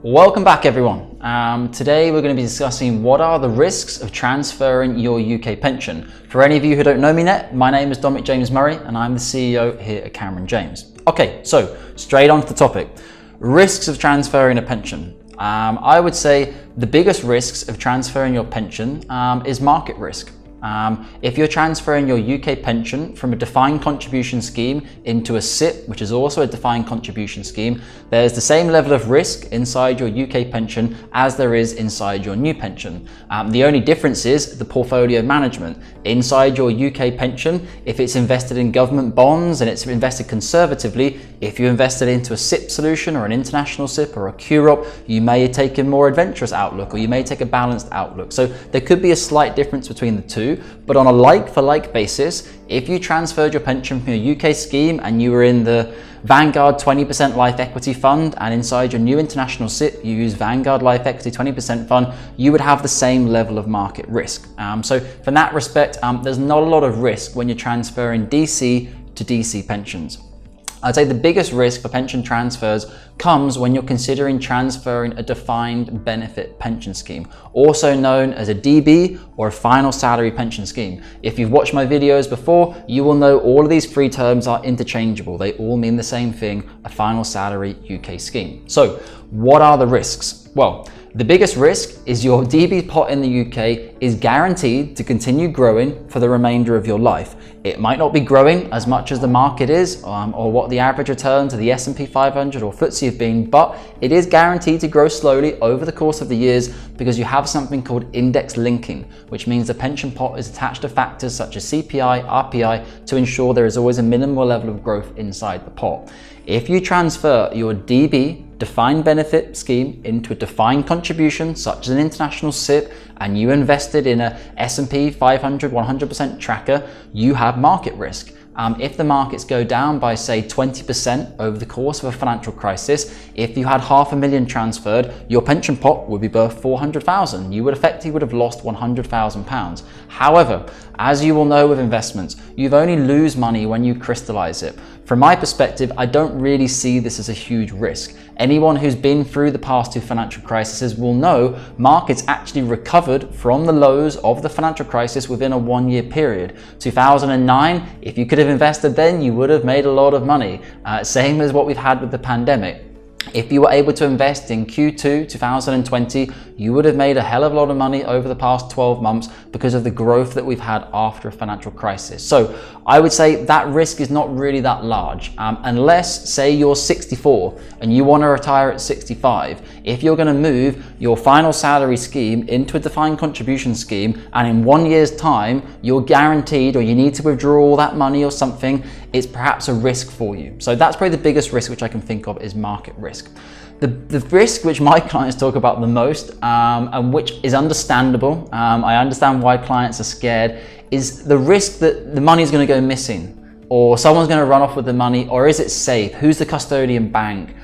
Welcome back everyone. Today we're going to be discussing what are the risks of transferring your UK pension. For any of you who don't know me yet, my name is Dominic James Murray and I'm the CEO here at Cameron James. Okay, so straight on to the topic. Risks of transferring a pension. I would say the biggest risks of transferring your pension is market risk. If you're transferring your UK pension from a defined contribution scheme into a SIPP, which is also a defined contribution scheme, there's the same level of risk inside your UK pension as there is inside your new pension. The only difference is the portfolio management. Inside your UK pension, if it's invested in government bonds and it's invested conservatively, if you invested into a SIPP solution or an international SIPP or a QROP, you may take a more adventurous outlook or you may take a balanced outlook. So there could be a slight difference between the two. But on a like-for-like basis, if you transferred your pension from your UK scheme and you were in the Vanguard 20% Life Equity Fund and inside your new international SIPP you use Vanguard Life Equity 20% Fund, you would have the same level of market risk. So from that respect, there's not a lot of risk when you're transferring DC to DC pensions. I'd say the biggest risk for pension transfers comes when you're considering transferring a defined benefit pension scheme, also known as a DB or a final salary pension scheme. If you've watched my videos before, you will know all of these three terms are interchangeable. They all mean the same thing, a final salary UK scheme. So what are the risks? Well, the biggest risk is your DB pot in the UK is guaranteed to continue growing for the remainder of your life. It might not be growing as much as the market is or what the average returns of the S&P 500 or FTSE have been, but it is guaranteed to grow slowly over the course of the years because you have something called index linking, which means the pension pot is attached to factors such as CPI, RPI to ensure there is always a minimal level of growth inside the pot. If you transfer your DB defined benefit scheme into a defined contribution such as an international SIPP and you invested in a S&P 500 100% tracker, you have market risk. If the markets go down by say 20% over the course of a financial crisis, if you had $500,000 transferred, your pension pot would be worth 400,000. You would effectively have lost £100,000. However, as you will know with investments, you only lose money when you crystallize it. From my perspective, I don't really see this as a huge risk. Anyone who's been through the past two financial crises will know markets actually recovered from the lows of the financial crisis within a 1-year period. 2009, if you could have invested then, you would have made a lot of money. Same as what we've had with the pandemic. If you were able to invest in Q2 2020, you would have made a hell of a lot of money over the past 12 months because of the growth that we've had after a financial crisis. So I would say that risk is not really that large, unless say you're 64 and you want to retire at 65. If you're going to move your final salary scheme into a defined contribution scheme and in 1 year's time you're guaranteed or you need to withdraw all that money or something, it's perhaps a risk for you. So that's probably the biggest risk which I can think of is market risk. The risk which my clients talk about the most and which is understandable, I understand why clients are scared, is the risk that the money is going to go missing or someone's going to run off with the money, or is it safe? Who's the custodian bank?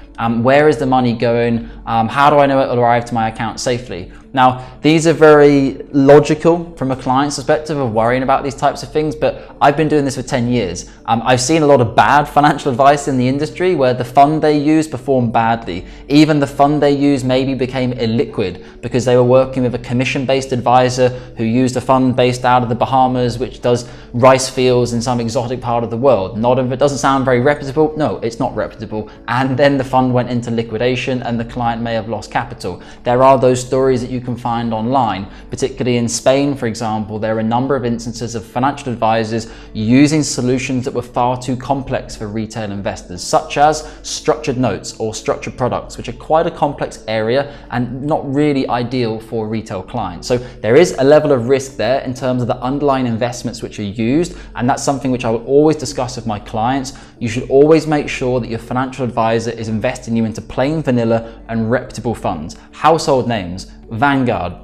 Where is the money going? How do I know it will arrive to my account safely? Now, these are very logical from a client's perspective of worrying about these types of things, but I've been doing this for 10 years. I've seen a lot of bad financial advice in the industry where the fund they use performed badly. Even the fund they used maybe became illiquid because they were working with a commission-based advisor who used a fund based out of the Bahamas, which does rice fields in some exotic part of the world. Not if it doesn't sound very reputable. No, it's not reputable. And then the fund went into liquidation and the client may have lost capital. There are those stories that you can find online, particularly in Spain, for example. There are a number of instances of financial advisors using solutions that were far too complex for retail investors, such as structured notes or structured products, which are quite a complex area and not really ideal for retail clients. So there is a level of risk there in terms of the underlying investments which are used, and that's something which I will always discuss with my clients. You should always make sure that your financial advisor is investing you into plain vanilla and reputable funds. Household names: Vanguard,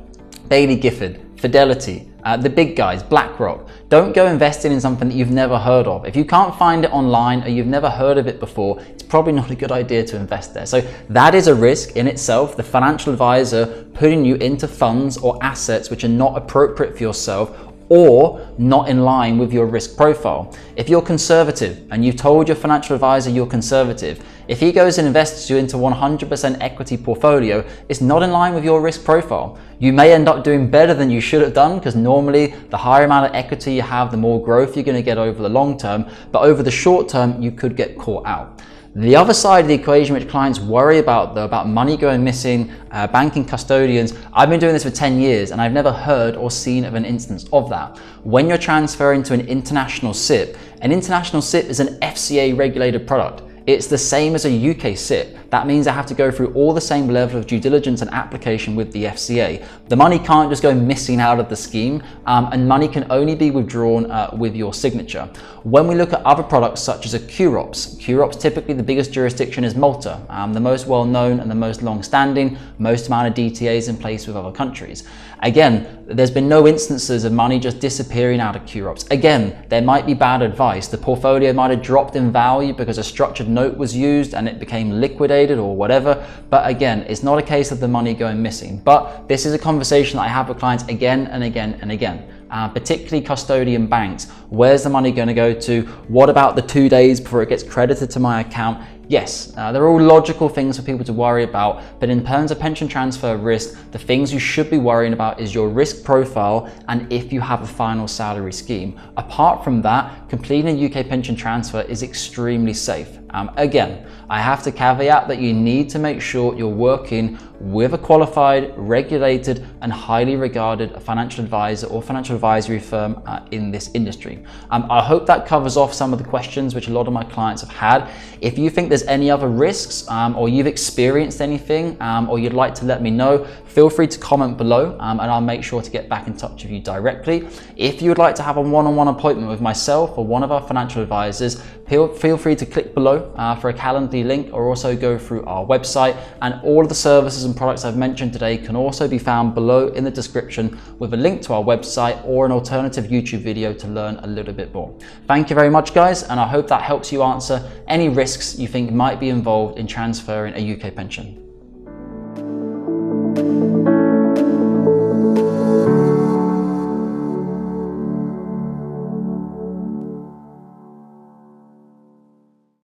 Bailey Gifford, Fidelity, the big guys, BlackRock. Don't go investing in something that you've never heard of. If you can't find it online or you've never heard of it before, it's probably not a good idea to invest there. So that is a risk in itself, the financial advisor putting you into funds or assets which are not appropriate for yourself, or not in line with your risk profile. If you're conservative and you've told your financial advisor you're conservative, if he goes and invests you into 100% equity portfolio, it's not in line with your risk profile. You may end up doing better than you should have done, because normally the higher amount of equity you have, the more growth you're going to get over the long term, but over the short term, you could get caught out. The other side of the equation which clients worry about, though, about money going missing, banking custodians, I've been doing this for 10 years and I've never heard or seen of an instance of that. When you're transferring to an international SIPP is an FCA regulated product. It's the same as a UK SIPP. That means I have to go through all the same level of due diligence and application with the FCA. The money can't just go missing out of the scheme, and money can only be withdrawn with your signature. When we look at other products such as a QROPS, typically the biggest jurisdiction is Malta, the most well-known and the most long-standing, most amount of DTAs in place with other countries. Again, there's been no instances of money just disappearing out of QROPS. Again, there might be bad advice. The portfolio might have dropped in value because a structured note was used and it became liquidated or whatever. But again, it's not a case of the money going missing. But this is a conversation that I have with clients again and again and again. Particularly custodian banks. Where's the money going to go to? What about the 2 days before it gets credited to my account? Yes, they're all logical things for people to worry about, but in terms of pension transfer risk, the things you should be worrying about is your risk profile and if you have a final salary scheme. Apart from that, completing a UK pension transfer is extremely safe. Again, I have to caveat that you need to make sure you're working with a qualified, regulated, and highly regarded financial advisor or financial advisory firm in this industry. I hope that covers off some of the questions which a lot of my clients have had. If you think there's any other risks or you've experienced anything or you'd like to let me know, feel free to comment below and I'll make sure to get back in touch with you directly. If you would like to have a one-on-one appointment with myself or one of our financial advisors, feel free to click below for a Calendly link, or also go through our website, and all of the services and products I've mentioned today can also be found below in the description with a link to our website or an alternative YouTube video to learn a little bit more. Thank you very much, guys, and I hope that helps you answer any risks you think might be involved in transferring a UK pension.